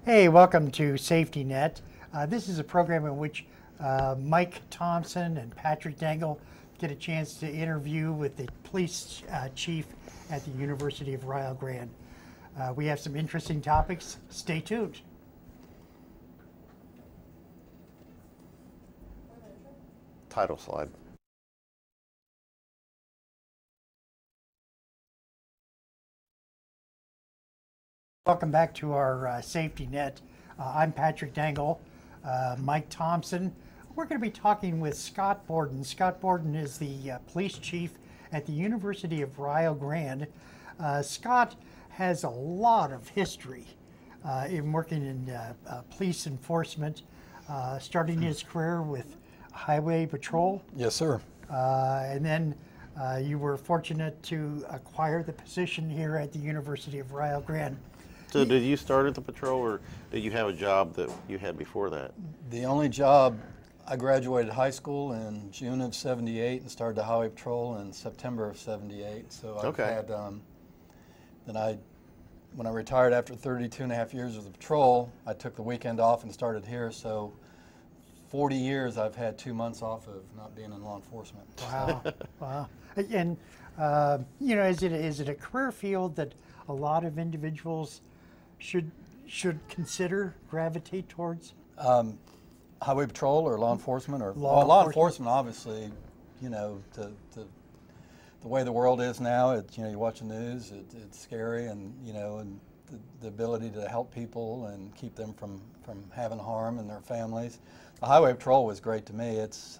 Hey, welcome to Safety Net. This is a program in which Mike Thompson and Patrick Dangle get a chance to interview with the police chief at the University of Rio Grande. We have some interesting topics. Stay tuned. Title slide. Welcome back to our Safety Net. I'm Patrick Dangle, Mike Thompson. We're going to be talking with Scott Borden. Scott Borden is the police chief at the University of Rio Grande. Scott has a lot of history in working in police enforcement, starting his career with Highway Patrol. Yes, sir. And then you were fortunate to acquire the position here at the University of Rio Grande. So did you start at the patrol, or did you have a job that you had before that? The only job, I graduated high school in June of '78 and started the Highway Patrol in September of '78. So I've Okay. had, when I retired after 32 and a half years of the patrol, I took the weekend off and started here. So 40 years I've had 2 months off of not being in law enforcement. Wow, wow. And, you know, is it a career field that a lot of individuals should consider, gravitate towards? Highway Patrol or law enforcement? Or Law enforcement, obviously, you know, the way the world is now, you watch the news, it's scary, and, and the ability to help people and keep them from having harm in their families. The Highway Patrol was great to me. It's,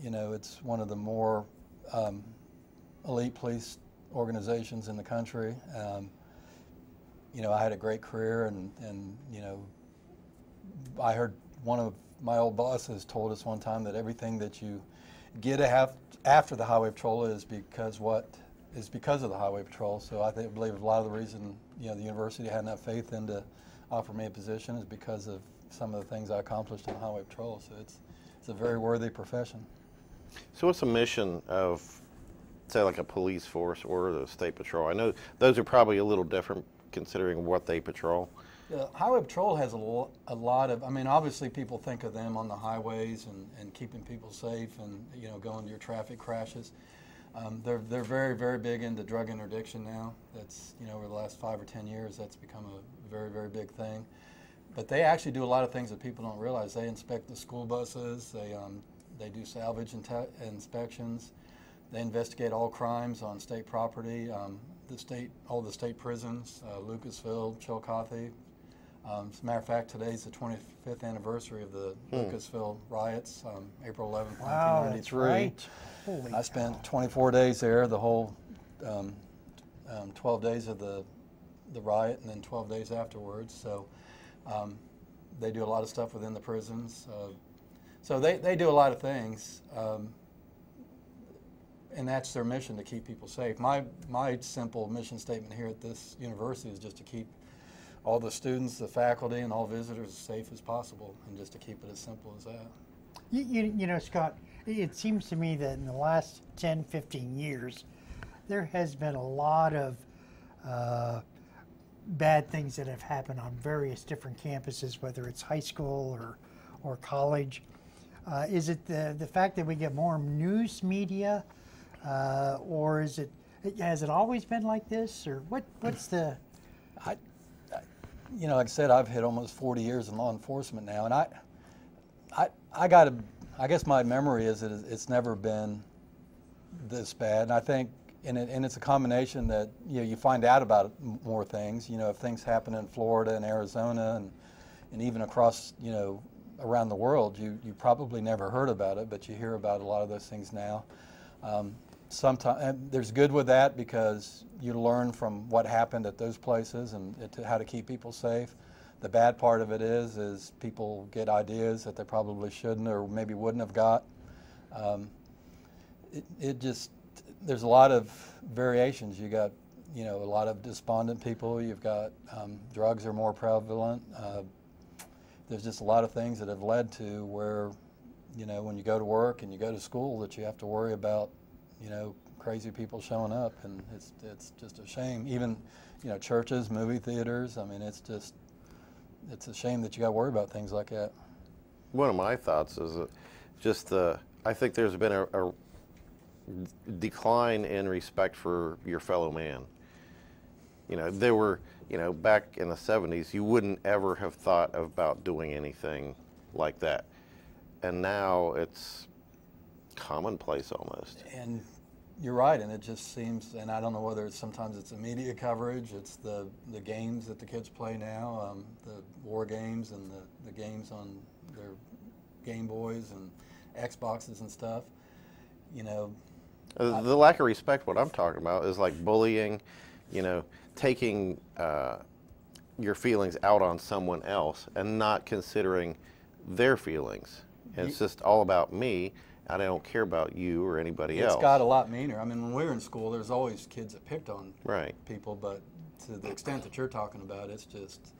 it's one of the more elite police organizations in the country. I had a great career, and I heard one of my old bosses told us one time that everything that you get after the Highway Patrol is because of the Highway Patrol. So I believe a lot of the reason the university had enough faith in to offer me a position is because of some of the things I accomplished in the Highway Patrol. So it's a very worthy profession. So what's the mission of, say, like a police force or the state patrol? I know those are probably a little different considering what they patrol. The Highway Patrol has a lot of, obviously people think of them on the highways and keeping people safe and, going to your traffic crashes. They're very, very big into drug interdiction now. That's, over the last 5 or 10 years, that's become a very, very big thing. But they actually do a lot of things that people don't realize. They inspect the school buses, they do salvage inspections, they investigate all crimes on state property, all the state prisons, Lucasville, Chillicothe. As a matter of fact, today's the 25th anniversary of the Lucasville riots, April 11th, Wow, 1993. that's right. Holy I spent 24 days there, the whole 12 days of the riot, and then 12 days afterwards. So they do a lot of stuff within the prisons. So they do a lot of things, and that's their mission, to keep people safe. My simple mission statement here at this university is just to keep all the students, the faculty, and all visitors as safe as possible, and just to keep it as simple as that. You know, Scott, it seems to me that in the last 10, 15 years, there has been a lot of bad things that have happened on various different campuses, whether it's high school or college. Is it the fact that we get more news media, or has it always been like this, or what's the? Like I said, I've hit almost 40 years in law enforcement now, and I guess my memory is that it's never been this bad. And I think, and it's a combination that you find out about more things. If things happen in Florida and Arizona and even across around the world, you probably never heard about it, but you hear about a lot of those things now. Sometimes there's good with that because you learn from what happened at those places and how to keep people safe. The bad part of it is people get ideas that they probably shouldn't or maybe wouldn't have got. There's a lot of variations. You got a lot of despondent people. You've got drugs are more prevalent. There's just a lot of things that have led to where when you go to work and you go to school that you have to worry about crazy people showing up, and it's just a shame. Even, you know, churches, movie theaters. I mean, it's a shame that you got to worry about things like that. One of my thoughts is I think there's been a decline in respect for your fellow man. You know, there were, you know, back in the 70s, you wouldn't ever have thought about doing anything like that. And now it's commonplace almost. And you're right, and it just seems, and I don't know whether sometimes it's the media coverage, it's the games that the kids play now, the war games and the games on their Game Boys and Xboxes and stuff. You know, The lack of respect, what I'm talking about, is like bullying, you know, taking your feelings out on someone else and not considering their feelings. And it's just all about me. I don't care about you or anybody else. It's got a lot meaner. I mean, when we were in school, there's always kids that picked on Right. people, but to the extent that you're talking about, it's just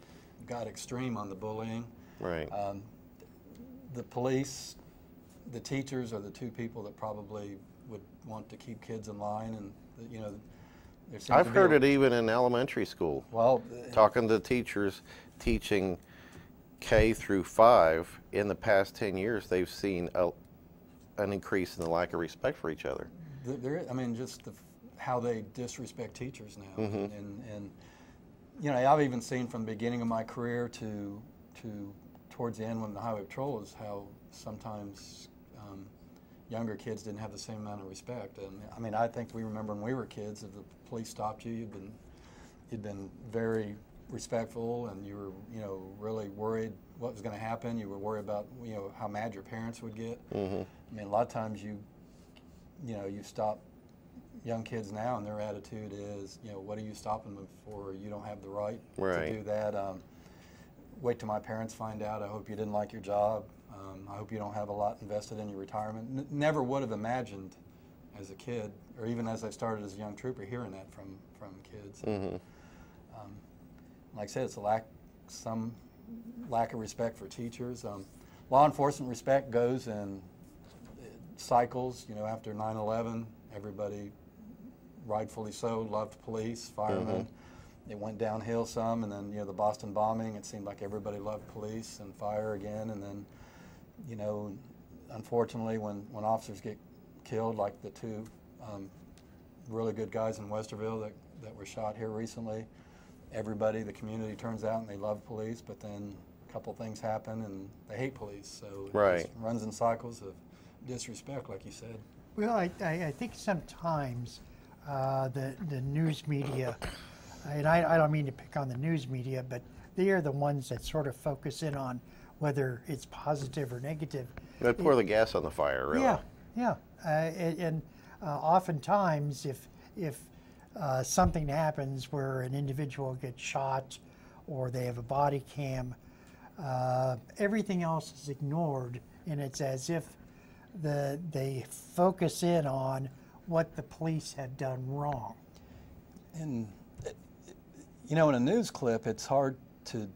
got extreme on the bullying. Right. The police, the teachers are the two people that probably would want to keep kids in line, and you know, there seems I've to be heard it even in elementary school. Well, Talking to teachers teaching K through 5, in the past 10 years, they've seen an increase in the lack of respect for each other. I mean, just how they disrespect teachers now, Mhm. and you know, I've even seen from the beginning of my career to towards the end when the Highway Patrol is how sometimes younger kids didn't have the same amount of respect. And I mean, I think we remember when we were kids, if the police stopped you, you'd been very respectful, and you were, you know, really worried what was going to happen. You were worried about, you know, how mad your parents would get. Mm-hmm. I mean, a lot of times you stop young kids now, and their attitude is, you know, what are you stopping them for? You don't have the right Right. to do that. Wait till my parents find out. I hope you didn't like your job. I hope you don't have a lot invested in your retirement. Never would have imagined as a kid, or even as I started as a young trooper, hearing that from kids. Mm-hmm. Like I said, it's some lack of respect for teachers. Law enforcement respect goes in cycles. You know, after 9/11, everybody, rightfully so, loved police, firemen. Mm-hmm. It went downhill some, and then, you know, the Boston bombing, it seemed like everybody loved police and fire again. And then, you know, unfortunately, when officers get killed, like the two really good guys in Westerville that were shot here recently, everybody, the community turns out and they love police, but then a couple things happen and they hate police. So it Right. just runs in cycles of disrespect, like you said. Well, I think sometimes the news media, and I don't mean to pick on the news media, but they are the ones that sort of focus in on whether it's positive or negative. They pour the gas on the fire, really. Yeah, yeah. And oftentimes, if something happens where an individual gets shot or they have a body cam, everything else is ignored, and it's as if they focus in on what the police have done wrong. And, you know, in a news clip, it's hard to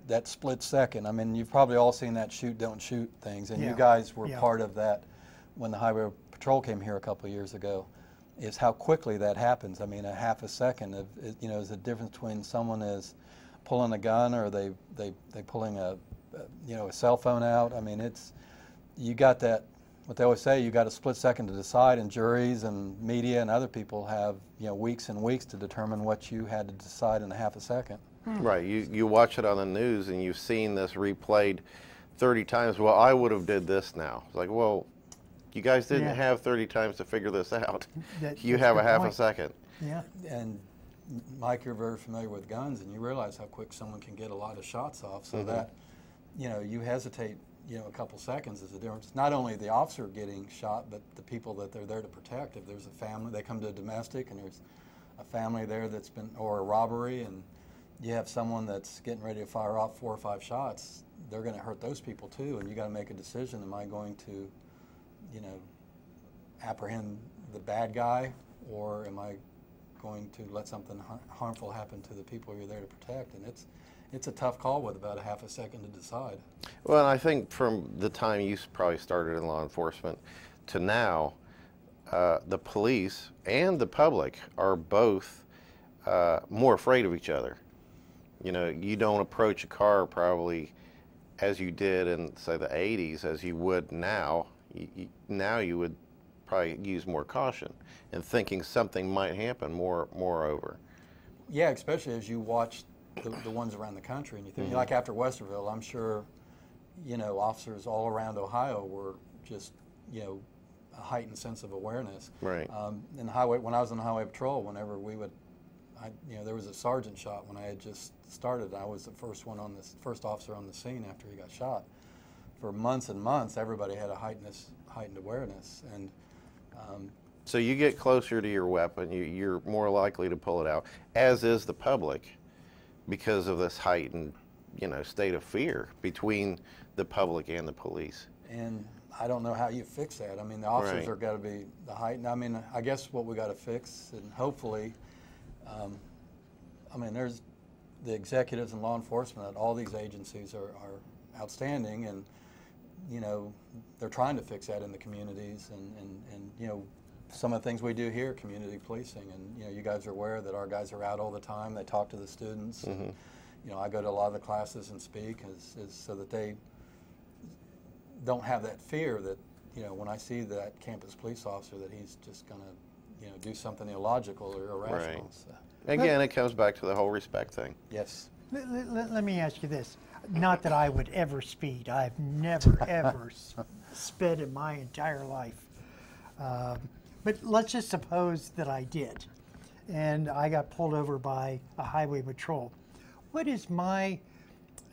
that split second. I mean, you've probably all seen that shoot, don't shoot things, and Yeah. you guys were Yeah. part of that when the Highway Patrol came here a couple of years ago, is how quickly that happens. I mean, a half a second of, you know, is the difference between someone is pulling a gun or they pulling a cell phone out. I mean, you got that, what they always say, you got a split second to decide, and juries and media and other people have, you know, weeks and weeks to determine what you had to decide in a half a second. Right. You watch it on the news and you've seen this replayed 30 times. Well, I would have did this now. It's like, well, you guys didn't Yeah. have 30 times to figure this out. You That's have a a good half a point. second. Yeah. And Mike, you're very familiar with guns, and you realize how quick someone can get a lot of shots off. So that, you know, you hesitate, you know, a couple seconds is the difference. Not only the officer getting shot, but the people that they're there to protect. If there's a family, they come to a domestic, and there's a family there that's been, or a robbery, and you have someone that's getting ready to fire off 4 or 5 shots, they're going to hurt those people too, and you got to make a decision. Am I going to, you know, apprehend the bad guy, or am I going to let something harmful happen to the people you're there to protect? And it's a tough call with about a half a second to decide. Well, and I think from the time you probably started in law enforcement to now, the police and the public are both more afraid of each other. You know, you don't approach a car probably as you did in, say, the 80s as you would now. Now you would probably use more caution and thinking something might happen moreover. Yeah, especially as you watch the ones around the country, and you think, like after Westerville, I'm sure, you know, officers all around Ohio were just, you know, a heightened sense of awareness. Right. In the highway, when I was on the highway patrol, whenever we would, you know, there was a sergeant shot when I had just started. I was the first officer on the scene after he got shot. For months and months, everybody had a heightened awareness, and so you get closer to your weapon, you're more likely to pull it out, as is the public, because of this heightened, you know, state of fear between the public and the police. And I don't know how you fix that. I mean, the officers Right. are got to be the heightened. I mean, I guess what we got to fix, and hopefully, I mean, there's the executives and law enforcement at all these agencies are outstanding, and you know, they're trying to fix that in the communities, and you know, some of the things we do here, community policing, and you know, you guys are aware that our guys are out all the time. They talk to the students. And, you know, I go to a lot of the classes and speak, so that they don't have that fear that, you know, when I see that campus police officer, that he's just going to, you know, do something illogical or irrational. Right. So, Again, it comes back to the whole respect thing. yes. Let me ask you this. Not that I would ever speed. I've never, ever sped in my entire life. But let's just suppose that I did, and I got pulled over by a highway patrol. What is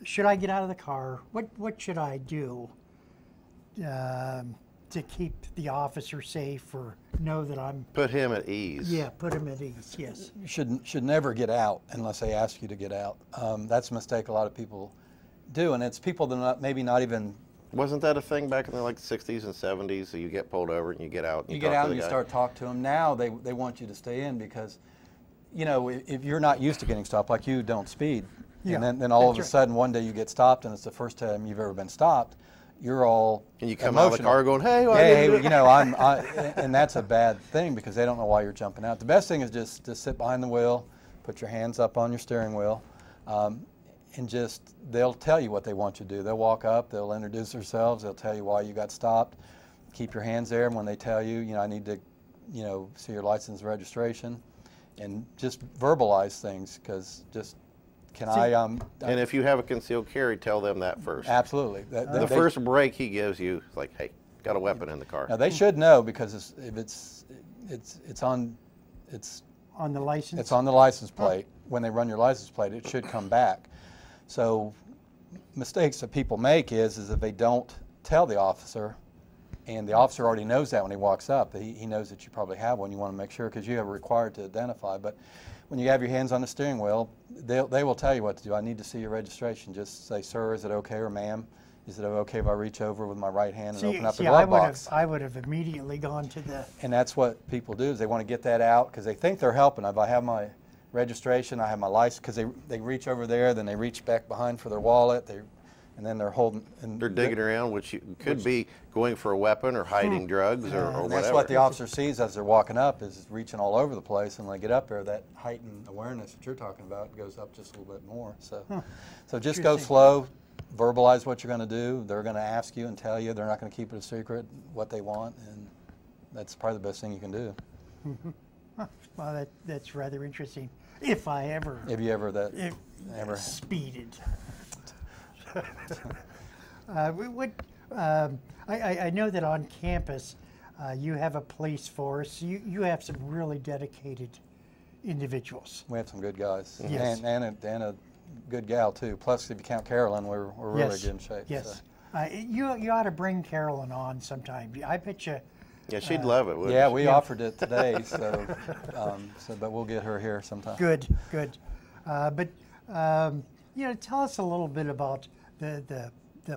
should I get out of the car? What should I do to keep the officer safe, or know that I'm... Put him at ease. Yeah, put him at ease, yes. You should never get out unless they ask you to get out. That's a mistake a lot of people do, and it's people that maybe not even... Wasn't that a thing back in the 60s and 70s? So you get pulled over and you get out. And You talk get out to the and you guy. start talking to them. Now they want you to stay in because, you know, if you're not used to getting stopped, like you don't speed, Yeah, and then all of a that's right. sudden one day you get stopped and it's the first time you've ever been stopped, you're all And you come out of the emotional. car going, "Hey, well, I Hey, didn't do you know, and that's a bad thing because they don't know why you're jumping out. The best thing is just to sit behind the wheel, put your hands up on your steering wheel, and just, they'll tell you what they want you to do. They'll walk up, they'll introduce themselves, they'll tell you why you got stopped. Keep your hands there, and when they tell you, you know, I need to, you know, see your license and registration, and just verbalize things, because just, And if you have a concealed carry, tell them that first. absolutely. The first break he gives you is like, "Hey, got a weapon in the car." Now they should know, because if it's on On the license? It's on the license plate. When they run your license plate, it should come back. So mistakes that people make is if they don't tell the officer, and the officer already knows that when he walks up, he knows that you probably have one. You want to make sure, because you are required to identify. But when you have your hands on the steering wheel, they will tell you what to do. I need to see your registration. Just say, "Sir, is it okay?" or "Ma'am, is it okay if I reach over with my right hand and open up the glove box?" I would have immediately gone to the... And that's what people do, is they want to get that out because they think they're helping. If I have my registration, I have my license, because they reach over there, then they reach back behind for their wallet, and then they're holding. And They're digging around, which could be going for a weapon or hiding drugs or and whatever. that's what the officer sees as they're walking up, is reaching all over the place. And when they get up there, that heightened awareness that you're talking about goes up just a little bit more. So just go Interesting. slow, verbalize what you're going to do. They're going to ask you and tell you. They're not going to keep it a secret what they want, and that's probably the best thing you can do. Well, that's rather interesting. If I ever... If you ever ever speeded. I know that on campus you have a police force. You have some really dedicated individuals. We have some good guys, Yes. and a good gal too. Plus, if you count Carolyn, we're really Yes. good in shape. Yes. So. You ought to bring Carolyn on sometime. I bet you... Yeah, she'd love it, wouldn't Yeah, she? we offered it today, but we'll get her here sometime. Good. But you know, tell us a little bit about the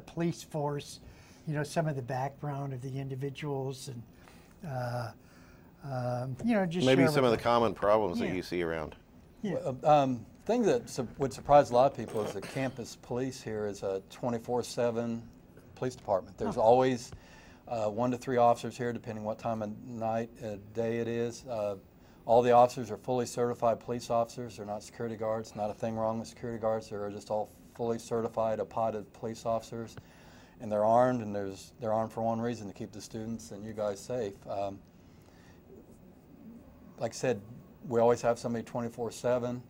police force. You know, some of the background of the individuals, and you know, just Maybe share some of with the common problems that Yeah. you see around. Thing that would surprise a lot of people is the campus police here is a 24/7 police department. There's always 1 to 3 officers here, depending what time of night, day it is. All the officers are fully certified police officers. They're not security guards. Not a thing wrong with security guards. They're just all fully certified, appotted police officers. And they're armed, and they're armed for one reason, to keep the students and you guys safe. Like I said, we always have somebody 24/7.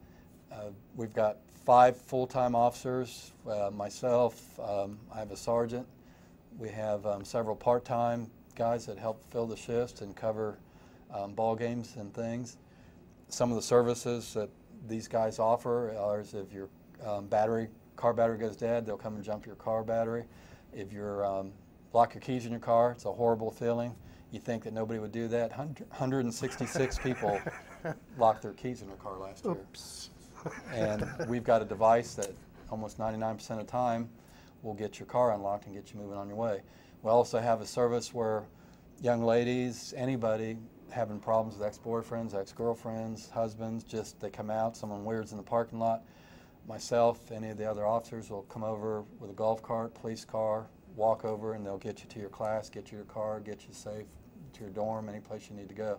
We've got 5 full-time officers, myself, I have a sergeant. We have several part-time guys that help fill the shifts and cover ball games and things. Some of the services that these guys offer are if your car battery goes dead, they'll come and jump your car battery. If you're lock your keys in your car, it's a horrible feeling. You think that nobody would do that. 166 people locked their keys in their car last year. Oops. And we've got a device that almost 99% of the time will get your car unlocked and get you moving on your way. We also have a service where young ladies, anybody having problems with ex-boyfriends, ex-girlfriends, husbands, just they come out, someone weird's in the parking lot. Myself, any of the other officers will come over with a golf cart, police car, walk over, and they'll get you to your class, get you your car, get you safe to your dorm, any place you need to go.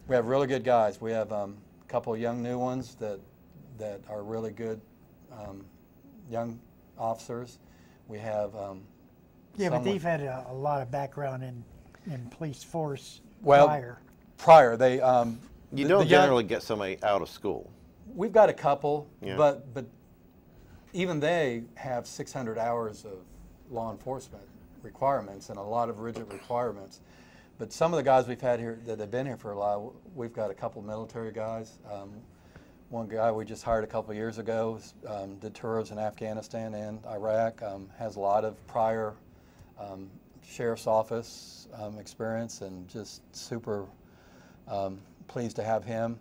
We have really good guys. We have a couple of young new ones that are really good young officers. We have Yeah, but they've had a lot of background in police force well, prior. Prior, they You don't generally get somebody out of school. We've got a couple, Yeah. but even they have 600 hours of law enforcement requirements and a lot of rigid requirements. But some of the guys we've had here that have been here for a while, we've got a couple military guys. One guy we just hired a couple of years ago did tours in Afghanistan and Iraq, has a lot of prior sheriff's office experience, and just super pleased to have him.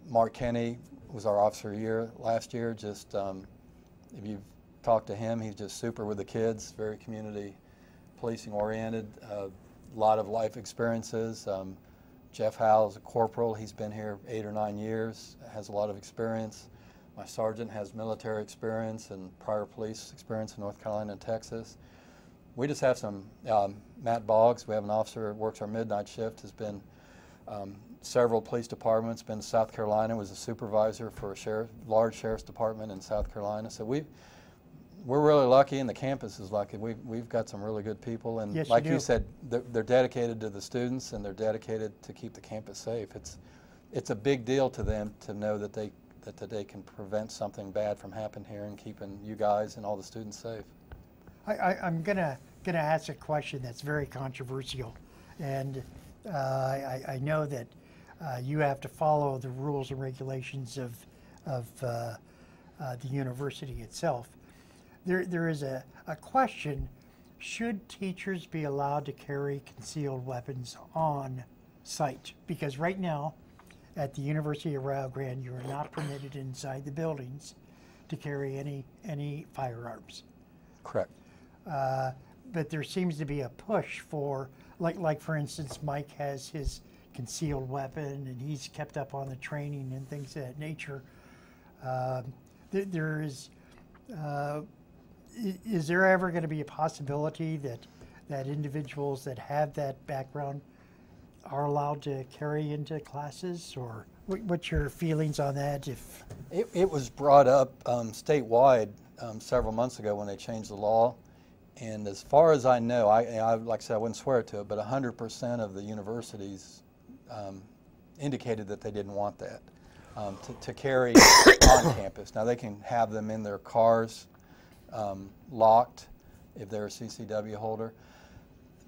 Mark Kenny was our officer of the year last year. Just if you've talked to him, he's just super with the kids, very community policing oriented, a lot of life experiences. Jeff Howell is a corporal. He's been here 8 or 9 years, has a lot of experience. My sergeant has military experience and prior police experience in North Carolina and Texas. We just have some, Matt Boggs, we have an officer that works our midnight shift, has been several police departments, been to South Carolina, was a supervisor for a large sheriff's department in South Carolina. So we're really lucky, and the campus is lucky. We've got some really good people, and yes, like you said, they're dedicated to the students, and they're dedicated to keep the campus safe. It's a big deal to them to know that they can prevent something bad from happening here and keeping you guys and all the students safe. I'm gonna ask a question that's very controversial, and I know that you have to follow the rules and regulations of the university itself. There is a question: should teachers be allowed to carry concealed weapons on site? Because right now, at the University of Rio Grande, you are not permitted inside the buildings to carry any firearms. Correct. But there seems to be a push for, like for instance, Mike has his concealed weapon, and he's kept up on the training and things of that nature. There is there ever going to be a possibility that individuals that have that background are allowed to carry into classes, or what's your feelings on that? If it was brought up statewide several months ago when they changed the law, and as far as I know, I like I said, I wouldn't swear to it, but 100% of the universities indicated that they didn't want that to carry on campus. Now they can have them in their cars, locked, if they're a CCW holder.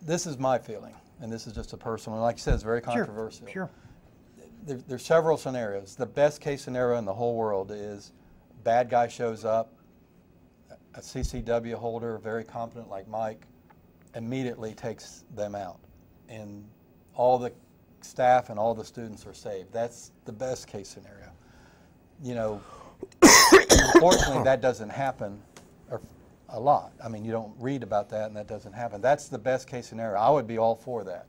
This is my feeling, and this is just a personal, like you said, it's very controversial. Sure. There's several scenarios. The best case scenario in the whole world is bad guy shows up, a CCW holder, very competent like Mike, immediately takes them out, and all the staff and all the students are saved. That's the best case scenario. You know, unfortunately, that doesn't happen a lot. I mean, you don't read about that, and that doesn't happen. That's the best case scenario. I would be all for that.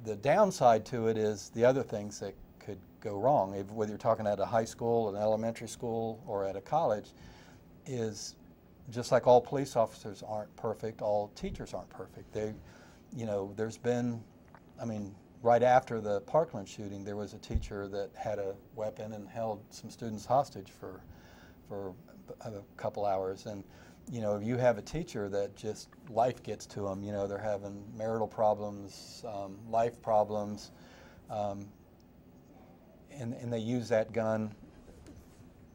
The downside to it is the other things that could go wrong, whether you're talking at a high school, an elementary school, or at a college, is just like all police officers aren't perfect, all teachers aren't perfect. There's been, I mean, right after the Parkland shooting, there was a teacher that had a weapon and held some students hostage for a couple hours. And if you have a teacher that just life gets to them, they're having marital problems, life problems, and they use that gun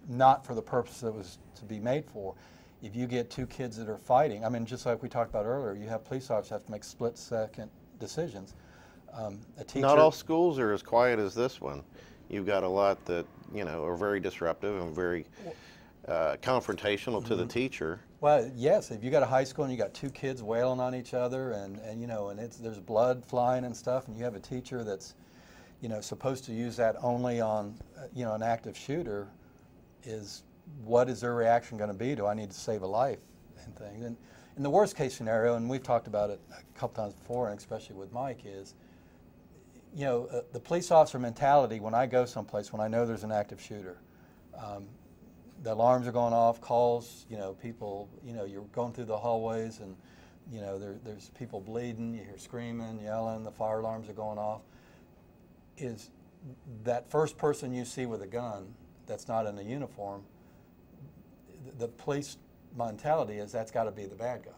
not for the purpose it was to be made for. If you get two kids that are fighting, I mean, just like we talked about earlier, you have police officers have to make split-second decisions. A teacher, not all schools are as quiet as this one. You've got a lot that are very disruptive and very confrontational to the teacher. Well, yes, if you got a high school and you got two kids wailing on each other and there's blood flying and stuff, and you have a teacher that's supposed to use that only on an active shooter, what is their reaction going to be? Do I need to save a life and things? And in the worst case scenario, and we've talked about it a couple times before, and especially with Mike, is the police officer mentality when I go someplace, when I know there's an active shooter, the alarms are going off, calls, people, you're going through the hallways and, there's people bleeding, you hear screaming, yelling, the fire alarms are going off, is that first person you see with a gun that's not in a uniform, the police mentality is that's got to be the bad guy.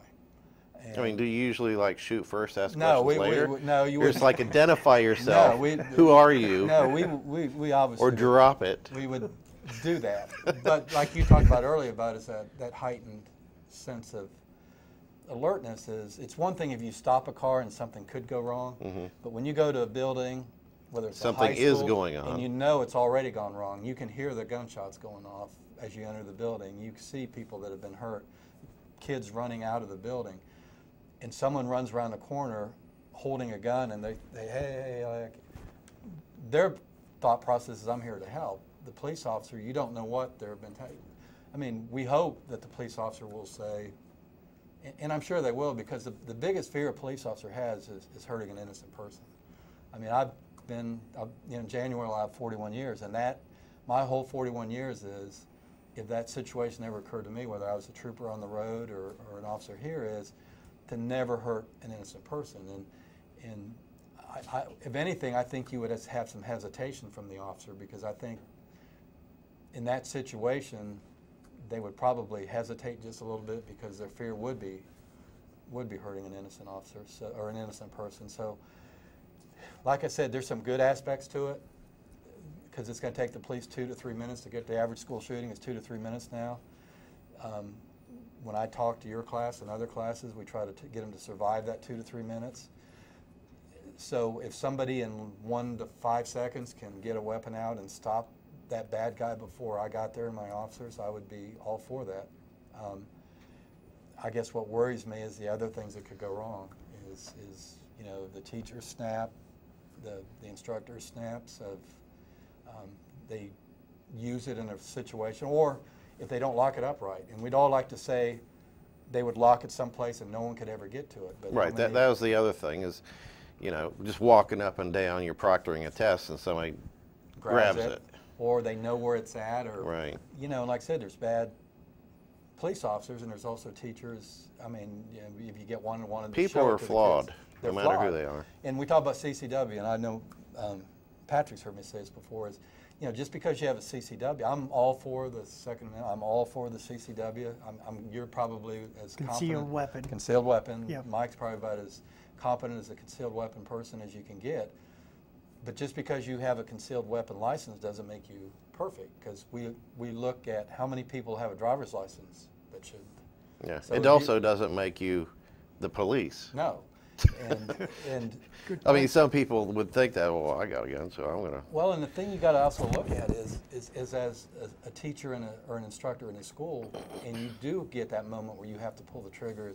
And I mean, do you usually shoot first, ask no, questions later? No, you It's like identify yourself. No, who are you? No, we obviously or drop it. We would do that, but like you talked about earlier about is that heightened sense of alertness it's one thing if you stop a car and something could go wrong, but when you go to a building, whether it's something a high school, is going on, and it's already gone wrong, you can hear the gunshots going off as you enter the building. You can see people that have been hurt, kids running out of the building, and someone runs around the corner holding a gun, and their thought process is, I'm here to help. The police officer, you don't know what they've been taking. I mean, we hope that the police officer will say, and I'm sure they will, because the biggest fear a police officer has is hurting an innocent person. I mean, in January I'll have 41 years, and my whole 41 years is, if that situation ever occurred to me, whether I was a trooper on the road or an officer here, is to never hurt an innocent person. And if anything, I think you would have some hesitation from the officer, because I think in that situation, they would probably hesitate just a little bit because their fear would be hurting an innocent officer or an innocent person. So, like I said, there's some good aspects to it, because it's going to take the police 2 to 3 minutes to get the average school shooting. It's 2 to 3 minutes now. When I talk to your class and other classes, we try to get them to survive that 2 to 3 minutes. So if somebody in 1 to 5 seconds can get a weapon out and stop that bad guy before I got there and my officers, I would be all for that. I guess what worries me is the other things that could go wrong is the teacher's snap, the instructor's snaps of they use it in a situation, or if they don't lock it up right. And we'd all like to say they would lock it someplace and no one could ever get to it. But right, that was the other thing is, just walking up and down, you're proctoring a test and somebody grabs it. Or they know where it's at, or, right. Like I said, there's bad police officers and there's also teachers. I mean, if you get one of the people are flawed, no matter who they are. And we talk about CCW, and I know Patrick's heard me say this before, is, just because you have a CCW, I'm all for the Second Amendment, I'm all for the CCW. You're probably as concealed weapon. Concealed weapon. Yep. Mike's probably about as competent as a concealed weapon person as you can get. But just because you have a concealed weapon license doesn't make you perfect, because we look at how many people have a driver's license that shouldn't. Yeah. So it also doesn't make you the police. No. And I mean, some people would think that, well, I got a gun, so I'm going to. Well, and the thing you got to also look at is as a teacher or an instructor in a school, and you do get that moment where you have to pull the trigger,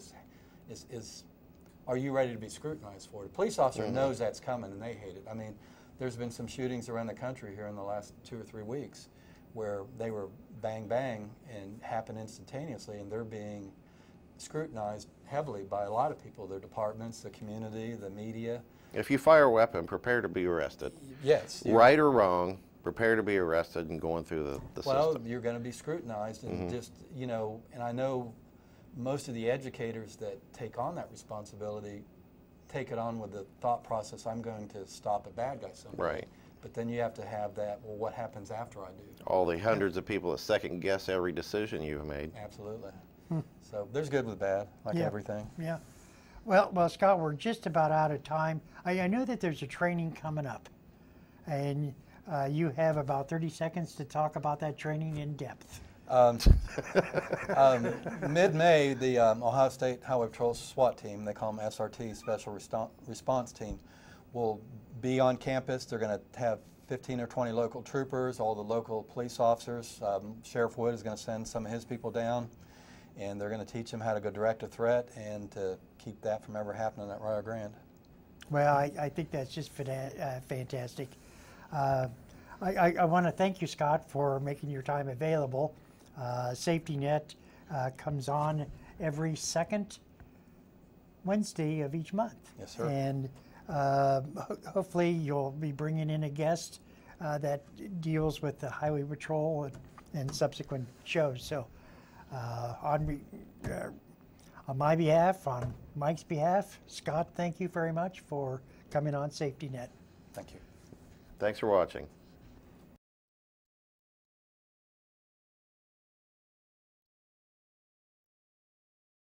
are you ready to be scrutinized for it? A police officer knows that's coming, and they hate it. I mean, there's been some shootings around the country here in the last 2 or 3 weeks where they were bang, bang, and happen instantaneously, and they're being scrutinized heavily by a lot of people, their departments, the community, the media. If you fire a weapon, prepare to be arrested. Yes. Right or wrong, prepare to be arrested and going through the well, system. you're going to be scrutinized, and just, and I know most of the educators that take on that responsibility take it on with the thought process, I'm going to stop a bad guy someday. Right. But then you have to have that, well, what happens after I do? All the hundreds of people that second guess every decision you've made. Absolutely. So there's good with bad, like Yeah. everything. Yeah. Well, Scott, we're just about out of time. I know that there's a training coming up, and you have about 30 seconds to talk about that training in depth. Mid-May, the Ohio State Highway Patrol SWAT team, they call them SRT, Special Response Team, will be on campus. They're going to have 15 or 20 local troopers, all the local police officers. Sheriff Wood is going to send some of his people down, and they're going to teach them how to go direct a threat and to keep that from ever happening at Rio Grande. Well, I think that's just fantastic. I want to thank you, Scott, for making your time available. Safety Net comes on every second Wednesday of each month. Yes, sir. And hopefully you'll be bringing in a guest that deals with the Highway Patrol and subsequent shows. So on my behalf, on Mike's behalf, Scott, thank you very much for coming on Safety Net. Thank you. Thanks for watching.